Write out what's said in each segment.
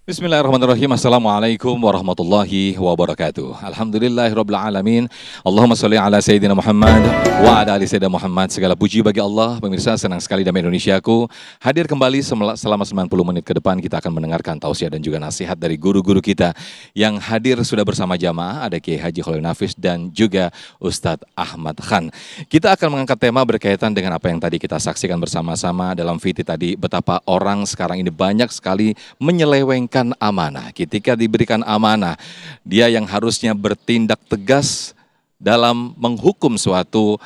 Bismillahirrahmanirrahim. Assalamualaikum warahmatullahi wabarakatuh. Alhamdulillahirabbil alamin. Allahumma shalli ala sayyidina Muhammad wa ala ali sayyidina Muhammad. Segala puji bagi Allah. Pemirsa, senang sekali Damai Indonesiaku hadir kembali selama 90 menit ke depan. Kita akan mendengarkan tausiah dan juga nasihat dari guru-guru kita yang hadir sudah bersama jamaah. Ada Kiai Haji Khalil Nafis dan juga Ustadz Ahmad Khan. Kita akan mengangkat tema berkaitan dengan apa yang tadi kita saksikan bersama-sama dalam VT tadi, betapa orang sekarang ini banyak sekali menyelewengkan amanah. Ketika diberikan amanah, dia yang harusnya bertindak tegas dalam menghukum suatu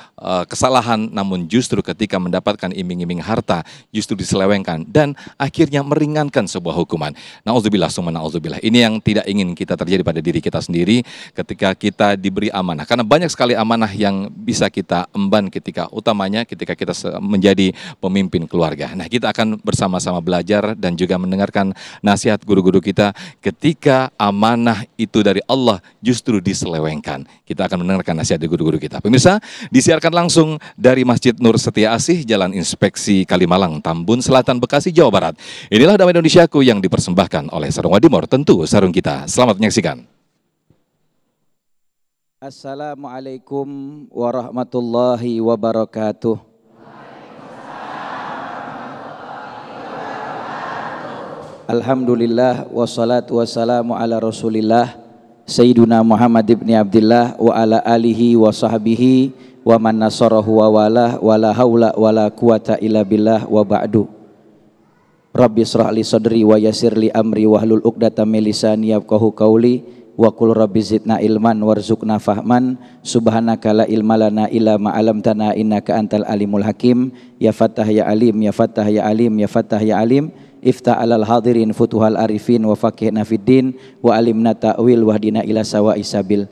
kesalahan, namun justru ketika mendapatkan iming-iming harta justru diselewengkan dan akhirnya meringankan sebuah hukuman. Nauzubillah summa nauzubillah. Ini yang tidak ingin kita terjadi pada diri kita sendiri ketika kita diberi amanah, karena banyak sekali amanah yang bisa kita emban ketika utamanya ketika kita menjadi pemimpin keluarga. Nah, kita akan bersama-sama belajar dan juga mendengarkan nasihat guru-guru kita ketika amanah itu dari Allah justru diselewengkan. Kita akan mendengarkan nasihat dari guru-guru kita. Pemirsa, disiarkan langsung dari Masjid Nur Setia Asih, Jalan Inspeksi Kalimalang, Tambun Selatan, Bekasi, Jawa Barat. Inilah Damai Indonesiaku yang dipersembahkan oleh Sarung Wadimor, tentu sarung kita. Selamat menyaksikan. Assalamualaikum warahmatullahi wabarakatuh. Alhamdulillah wassalatu wassalamu ala Rasulillah Sayyiduna Muhammad ibn Abdillah wa ala alihi wa sahbihi wa man nasarahu wa wala haula wala quwata illa billah wa ba'du. Rabbi shrah li sadri wa yassir li amri wahlul 'uqdatam min lisani yafqahu qawli wa qul rabbi zidna ilman warzuqna fahman subhanaka la ilma lana illa ma 'allamtana innaka antal alimul hakim. Ya Fattah ya Alim, ya Fattah ya Alim, ya Fattah ya Alim. Ifta alal hadirin futuhal arifin wa faqihna fiddin wa alimna ta'wil wahdina ila sawa'i sabil.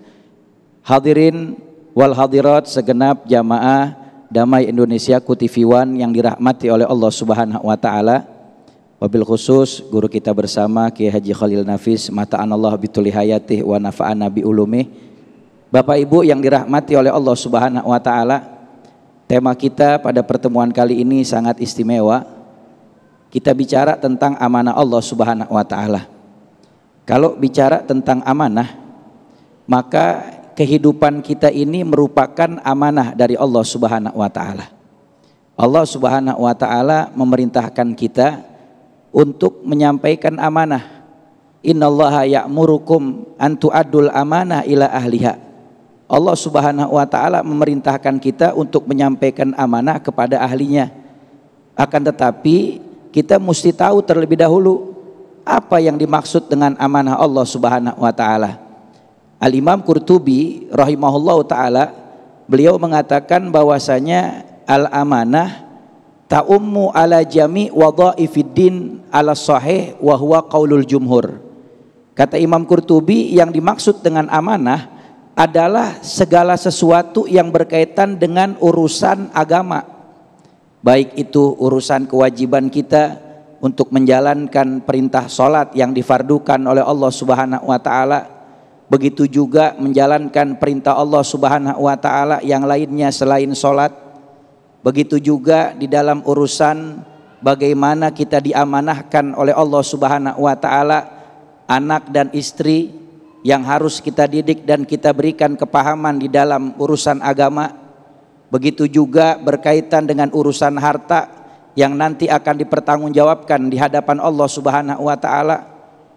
Hadirin wal hadirat segenap jamaah Damai Indonesia TV One yang dirahmati oleh Allah Subhanahu wa taala. Wabil khusus guru kita bersama Kiai Haji Khalil Nafis, mata'anallah bituli hayatih wa nafa'ana bi ulumih. Bapak Ibu yang dirahmati oleh Allah Subhanahu wa taala, tema kita pada pertemuan kali ini sangat istimewa. Kita bicara tentang amanah Allah Subhanahu wa taala. Kalau bicara tentang amanah, maka kehidupan kita ini merupakan amanah dari Allah Subhanahu wa taala. Allah Subhanahu wa taala memerintahkan kita untuk menyampaikan amanah. Innallaha ya'murukum an tu'addul amanah ila ahliha. Allah Subhanahu wa taala memerintahkan kita untuk menyampaikan amanah kepada ahlinya. Akan tetapi kita mesti tahu terlebih dahulu apa yang dimaksud dengan amanah Allah Subhanahu wa taala. Al-Imam Qurtubi rahimahullahu taala, beliau mengatakan bahwasanya al-amanah ta'ummu ala jami' wadha'ifiddin ala sahih wa huwa qaulul jumhur. Kata Imam Qurtubi, yang dimaksud dengan amanah adalah segala sesuatu yang berkaitan dengan urusan agama. Baik itu urusan kewajiban kita untuk menjalankan perintah sholat yang difardukan oleh Allah Subhanahu wa taala, begitu juga menjalankan perintah Allah Subhanahu wa taala yang lainnya selain sholat. Begitu juga di dalam urusan bagaimana kita diamanahkan oleh Allah Subhanahu wa taala anak dan istri yang harus kita didik dan kita berikan kepahaman di dalam urusan agama. Begitu juga berkaitan dengan urusan harta yang nanti akan dipertanggungjawabkan di hadapan Allah Subhanahu wa taala,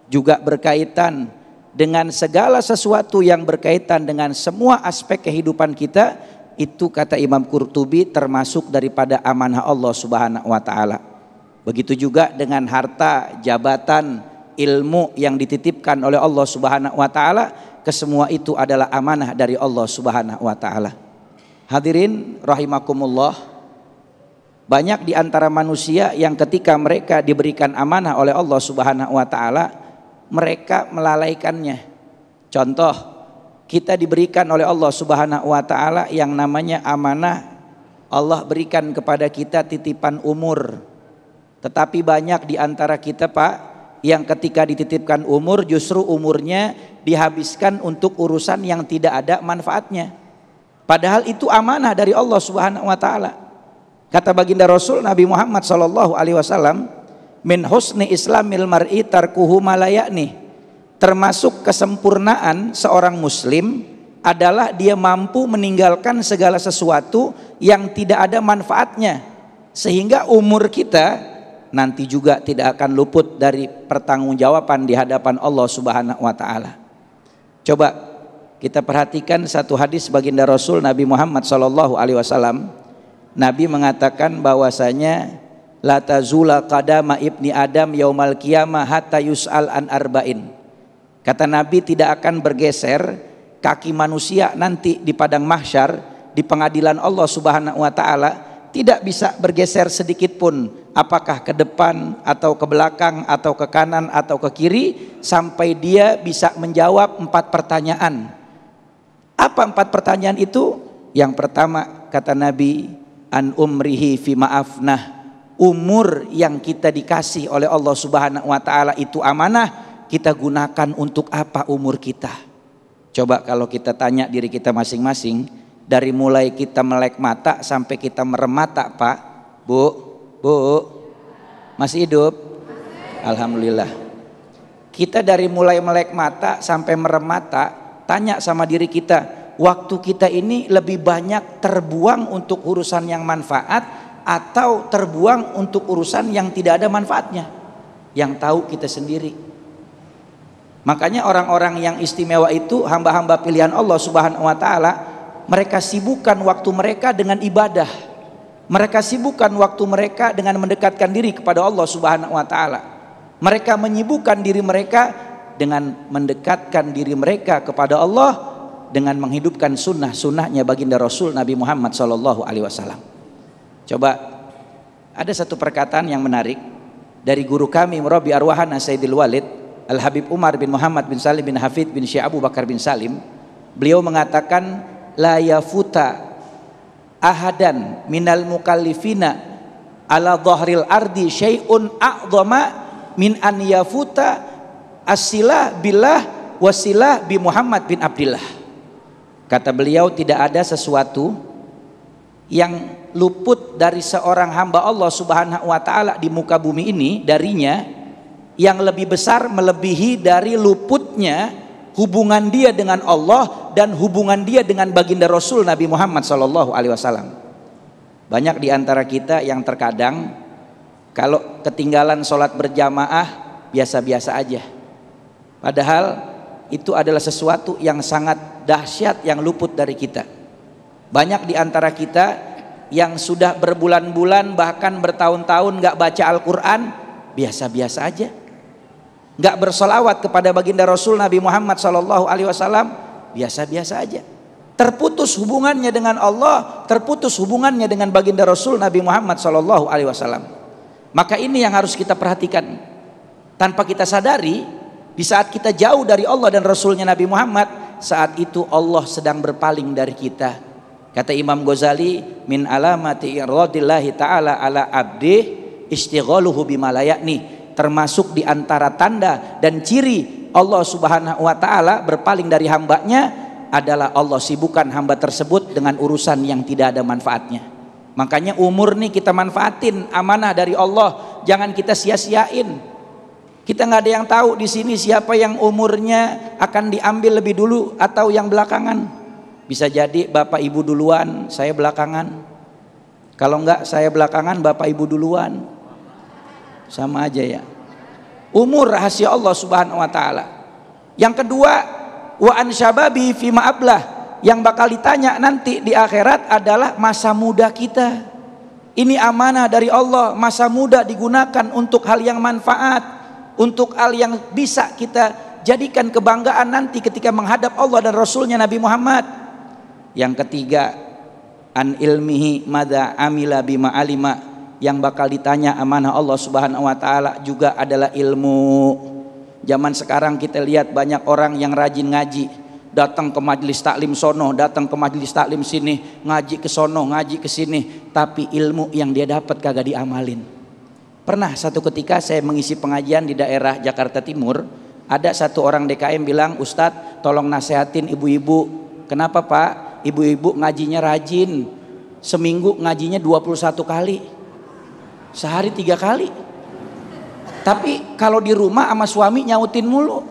juga berkaitan dengan segala sesuatu yang berkaitan dengan semua aspek kehidupan kita. Itu kata Imam Qurtubi termasuk daripada amanah Allah Subhanahu wa taala. Begitu juga dengan harta, jabatan, ilmu yang dititipkan oleh Allah Subhanahu wa taala, kesemua itu adalah amanah dari Allah Subhanahu wa taala. Hadirin rahimakumullah, banyak di antara manusia yang ketika mereka diberikan amanah oleh Allah Subhanahu wa taala, mereka melalaikannya. Contoh, kita diberikan oleh Allah Subhanahu wa taala yang namanya amanah. Allah berikan kepada kita titipan umur. Tetapi banyak di antara kita, Pak, yang ketika dititipkan umur justru umurnya dihabiskan untuk urusan yang tidak ada manfaatnya. Padahal itu amanah dari Allah Subhanahu wa taala. Kata baginda Rasul Nabi Muhammad sallallahu alaihi wasallam, min husni islamil mar'i tarkuhu malayani. Termasuk kesempurnaan seorang muslim adalah dia mampu meninggalkan segala sesuatu yang tidak ada manfaatnya, sehingga umur kita nanti juga tidak akan luput dari pertanggungjawaban di hadapan Allah Subhanahu wa taala. Coba kita perhatikan satu hadis baginda Rasul Nabi Muhammad sallallahu alaihi wasallam. Nabi mengatakan bahwasanya la tazula qadama ibni adam yaumal qiyamah hatta yus'al an arba'in. Kata Nabi, tidak akan bergeser kaki manusia nanti di padang mahsyar, di pengadilan Allah Subhanahu wa taala, tidak bisa bergeser sedikit pun, apakah ke depan atau ke belakang atau ke kanan atau ke kiri, sampai dia bisa menjawab 4 pertanyaan. Apa 4 pertanyaan itu? Yang pertama, kata Nabi, an umrihi fi ma'afnah. Umur yang kita dikasih oleh Allah Subhanahu wa taala itu amanah, kita gunakan untuk apa umur kita? Coba kalau kita tanya diri kita masing-masing, dari mulai kita melek mata sampai kita merem mata, Pak, Bu, masih hidup? Alhamdulillah. Kita dari mulai melek mata sampai merem mata, tanya sama diri kita, waktu kita ini lebih banyak terbuang untuk urusan yang manfaat atau terbuang untuk urusan yang tidak ada manfaatnya? Yang tahu kita sendiri. Makanya orang-orang yang istimewa itu hamba-hamba pilihan Allah Subhanahu wa taala, mereka sibukkan waktu mereka dengan ibadah. Mereka sibukkan waktu mereka dengan mendekatkan diri kepada Allah Subhanahu wa taala. Mereka menyibukkan diri mereka dengan mendekatkan diri mereka kepada Allah dengan menghidupkan sunnah-sunnahnya baginda Rasul Nabi Muhammad sallallahu alaihi wasallam. Coba, ada satu perkataan yang menarik dari guru kami Murabbi Arwahana Sayyidil Walid Al-Habib Umar bin Muhammad bin Salim bin Hafid bin Syekh Abu Bakar bin Salim. Beliau mengatakan, la yafuta ahadan minal mukallifina ala dhahril ardi syai'un a'dhama min an yafuta as-silah billah wasilah bi Muhammad bin Abdillah. Kata beliau, tidak ada sesuatu yang luput dari seorang hamba Allah Subhanahu wa taala di muka bumi ini darinya yang lebih besar melebihi dari luputnya hubungan dia dengan Allah dan hubungan dia dengan baginda Rasul Nabi Muhammad sallallahu alaihi wasallam. Banyak di antara kita yang terkadang kalau ketinggalan sholat berjamaah biasa-biasa aja, padahal itu adalah sesuatu yang sangat dahsyat yang luput dari kita. Banyak di antara kita yang sudah berbulan-bulan bahkan bertahun-tahun gak baca Al-Quran, biasa-biasa aja. Gak bersolawat kepada baginda Rasul Nabi Muhammad sallallahu alaihi wasallam, biasa-biasa aja. Terputus hubungannya dengan Allah, terputus hubungannya dengan baginda Rasul Nabi Muhammad sallallahu alaihi wasallam. Maka ini yang harus kita perhatikan. Tanpa kita sadari, di saat kita jauh dari Allah dan Rasulnya Nabi Muhammad, saat itu Allah sedang berpaling dari kita. Kata Imam Ghazali, min alamati iradillahi ta'ala ala abdih istighaluhu bima la ya'ni. Termasuk di antara tanda dan ciri Allah Subhanahu wa taala berpaling dari hambanya adalah Allah sibukkan hamba tersebut dengan urusan yang tidak ada manfaatnya. Makanya umur nih kita manfaatin, amanah dari Allah, jangan kita sia-siain. Kita nggak ada yang tahu di sini siapa yang umurnya akan diambil lebih dulu atau yang belakangan. Bisa jadi bapak ibu duluan, saya belakangan. Kalau enggak saya belakangan, bapak ibu duluan. Sama aja ya. Umur rahasia Allah Subhanahu wa taala. Yang kedua, wa an syababi fi ma'ablah, yang bakal ditanya nanti di akhirat adalah masa muda kita. Ini amanah dari Allah, masa muda digunakan untuk hal yang manfaat, untuk hal yang bisa kita jadikan kebanggaan nanti ketika menghadap Allah dan Rasulnya Nabi Muhammad. Yang ketiga, an ilmihi madza amila bima alima, yang bakal ditanya amanah Allah Subhanahu wa taala juga adalah ilmu. Zaman sekarang kita lihat banyak orang yang rajin ngaji, datang ke majelis taklim sono, datang ke majelis taklim sini, ngaji ke sono, ngaji ke sini, tapi ilmu yang dia dapat kagak diamalin. Pernah satu ketika saya mengisi pengajian di daerah Jakarta Timur, ada satu orang DKM bilang, "Ustadz, tolong nasehatin ibu-ibu." "Kenapa Pak?" "Ibu-ibu ngajinya rajin, seminggu ngajinya 21 kali, sehari 3 kali." Tapi kalau di rumah sama suami nyautin mulu,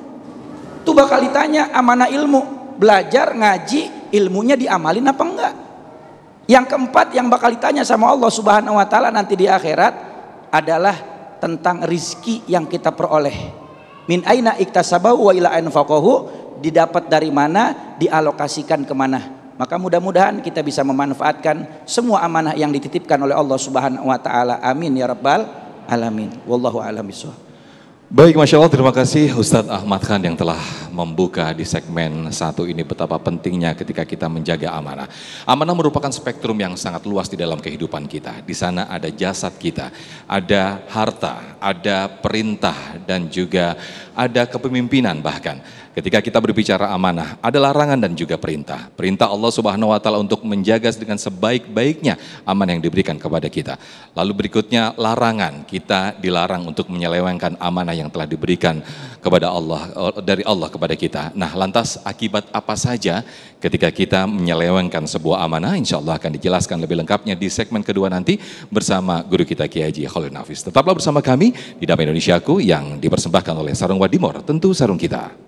tuh bakal ditanya amanah ilmu, belajar ngaji, ilmunya diamalin apa enggak. Yang keempat yang bakal ditanya sama Allah Subhanahu wa taala nanti di akhirat adalah tentang rizki yang kita peroleh. Min aina iktasabahu wa ila anfaqahu, didapat dari mana, dialokasikan kemana. Maka mudah-mudahan kita bisa memanfaatkan semua amanah yang dititipkan oleh Allah Subhanahu wa taala. Amin ya rabbal alamin. Wallahu a'lam bishawab. Baik, Masya Allah, terima kasih Ustadz Ahmad Khan yang telah membuka di segmen satu ini betapa pentingnya ketika kita menjaga amanah. Amanah merupakan spektrum yang sangat luas di dalam kehidupan kita. Di sana ada jasad kita, ada harta, ada perintah, dan juga ada kepemimpinan bahkan. Ketika kita berbicara amanah, ada larangan dan juga perintah. Perintah Allah Subhanahu wa taala untuk menjaga dengan sebaik-baiknya amanah yang diberikan kepada kita. Lalu berikutnya larangan, kita dilarang untuk menyelewengkan amanah yang telah diberikan kepada Allah, dari Allah kepada kita. Nah, lantas akibat apa saja ketika kita menyelewengkan sebuah amanah? Insya Allah akan dijelaskan lebih lengkapnya di segmen kedua nanti bersama guru kita Kiai Haji Khalil Nafis. Tetaplah bersama kami di Damai Indonesiaku yang dipersembahkan oleh Sarung Wadimor, tentu sarung kita.